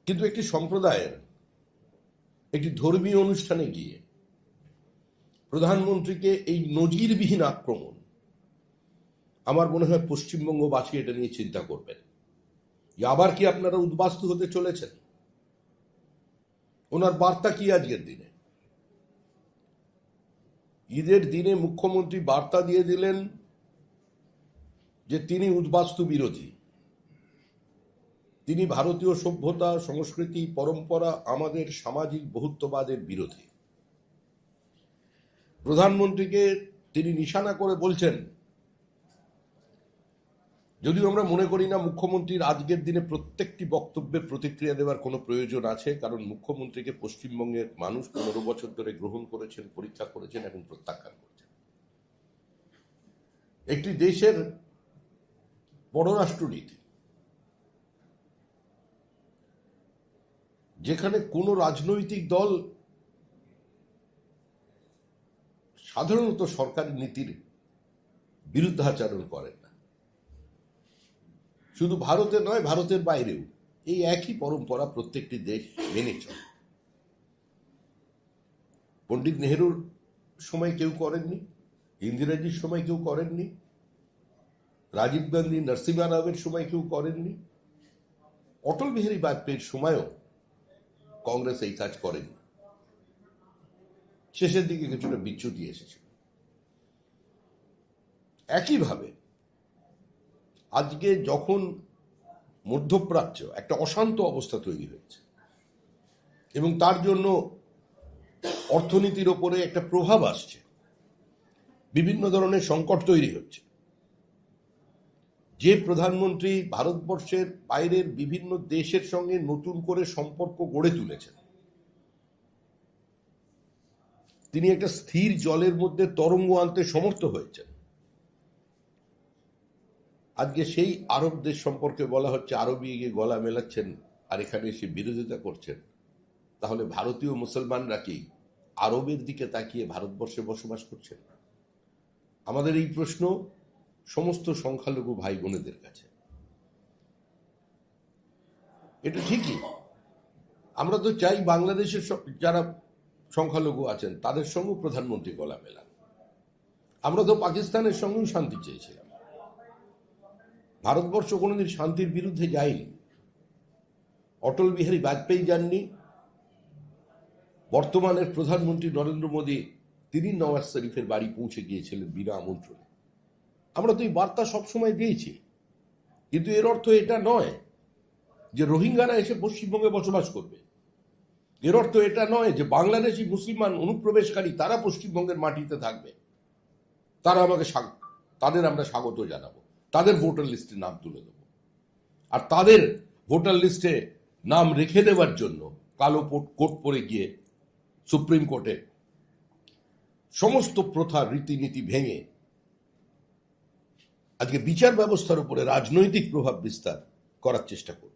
কিন্তু একটি সম্প্রদায়ের একটি ধর্মীয় অনুষ্ঠানে গিয়ে প্রধানমন্ত্রীকে এই নজিরবিহীন আক্রমণ, আমার মনে হয় পশ্চিমবঙ্গবাসী এটা নিয়ে চিন্তা করবেন যে আবার কি আপনারা উদ্বাস্তু হতে চলেছেন। ওনার বার্তা কি আজকের দিনে? ঈদের দিনে মুখ্যমন্ত্রী বার্তা দিয়ে দিলেন যে তিনি উদ্বাস্তু বিরোধী, তিনি ভারতীয় সভ্যতা, সংস্কৃতি, পরম্পরা, আমাদের সামাজিক বহুত্ববাদের বিরোধী। প্রধানমন্ত্রীকে তিনি নিশানা করে বলছেন, যদিও আমরা মনে করি না মুখ্যমন্ত্রীর আজকের দিনে প্রত্যেকটি বক্তব্যের প্রতিক্রিয়া দেওয়ার কোনো প্রয়োজন আছে, কারণ মুখ্যমন্ত্রীকে পশ্চিমবঙ্গের মানুষ 15 বছর ধরে গ্রহণ করেছেন, পরীক্ষা করেছেন এবং প্রত্যাখ্যান করেছেন। একটি দেশের পররাষ্ট্রনীতি যেখানে কোনো রাজনৈতিক দল সাধারণত সরকারি নীতির বিরুদ্ধাচরণ করেন না, শুধু ভারতে নয় ভারতের বাইরেও এই একই পরম্পরা প্রত্যেকটি দেশ মেনে চলে। পণ্ডিত নেহরুর সময় কেউ করেননি, ইন্দিরাজির সময় কেউ করেননি, রাজীব গান্ধী, নরসিংহ রাওয়ের সময় কেউ করেননি, অটল বিহারী বাজপেয়ীর সময়ও কংগ্রেস এই কাজ করেনি। শেষের দিকে কিছুটা বিচ্যুতি এসেছে। একইভাবে আজকে যখন মধ্যপ্রাচ্য একটা অশান্ত অবস্থা তৈরি হয়েছে এবং তার জন্য অর্থনীতির ওপরে একটা প্রভাব আসছে, বিভিন্ন ধরনের সংকট তৈরি হচ্ছে, যে প্রধানমন্ত্রী ভারতবর্ষের বাইরের বিভিন্ন দেশের সঙ্গে নতুন করে সম্পর্ক গড়ে তুলেছেন, তিনি একটা স্থির জলের মধ্যে তরঙ্গ আনতে সমর্থ হয়েছেন। আজকে সেই আরব দেশ সম্পর্কে বলা হচ্ছে আরবি গিয়ে গলা মেলাচ্ছেন আর এখানে এসে বিরোধিতা করছেন, তাহলে ভারতীয় মুসলমানরা কি আরবের দিকে তাকিয়ে ভারতবর্ষে বসবাস করছেন? আমাদের এই প্রশ্ন সমস্ত সংখ্যালঘু ভাই বোনেদের কাছে। এটা ঠিকই, আমরা তো চাই বাংলাদেশের যারা সংখ্যালঘু আছেন তাদের সঙ্গে প্রধানমন্ত্রী গলা মেলান। আমরা তো পাকিস্তানের সঙ্গেও শান্তি চেয়েছিলাম। ভারতবর্ষ কোনোদিন শান্তির বিরুদ্ধে যায়নি। অটল বিহারী বাজপেয়ী যাননি, বর্তমানের প্রধানমন্ত্রী নরেন্দ্র মোদী তিনি নওয়াজ শরীফের বাড়ি পৌঁছে গিয়েছিলেন বিনা আমন্ত্রণে। আমরা তো এই বার্তা সবসময় দিয়েছি, কিন্তু এর অর্থ এটা নয় যে রোহিঙ্গারা এসে পশ্চিমবঙ্গে বসবাস করবে। এর অর্থ এটা নয় যে বাংলাদেশি মুসলমান অনুপ্রবেশকারী তারা পশ্চিমবঙ্গের মাটিতে থাকবে, তাদের আমরা স্বাগত জানাবো, তাদের ভোটার লিস্টে নাম তুলে দেব, আর তাদের ভোটার লিস্টে নাম রেখে দেওয়ার জন্য কালো কোট পরে গিয়ে সুপ্রিম কোর্টে সমস্ত প্রথা রীতিনীতি ভেঙে আজকে বিচার ব্যবস্থার উপরে রাজনৈতিক প্রভাব বিস্তার করার চেষ্টা করবে।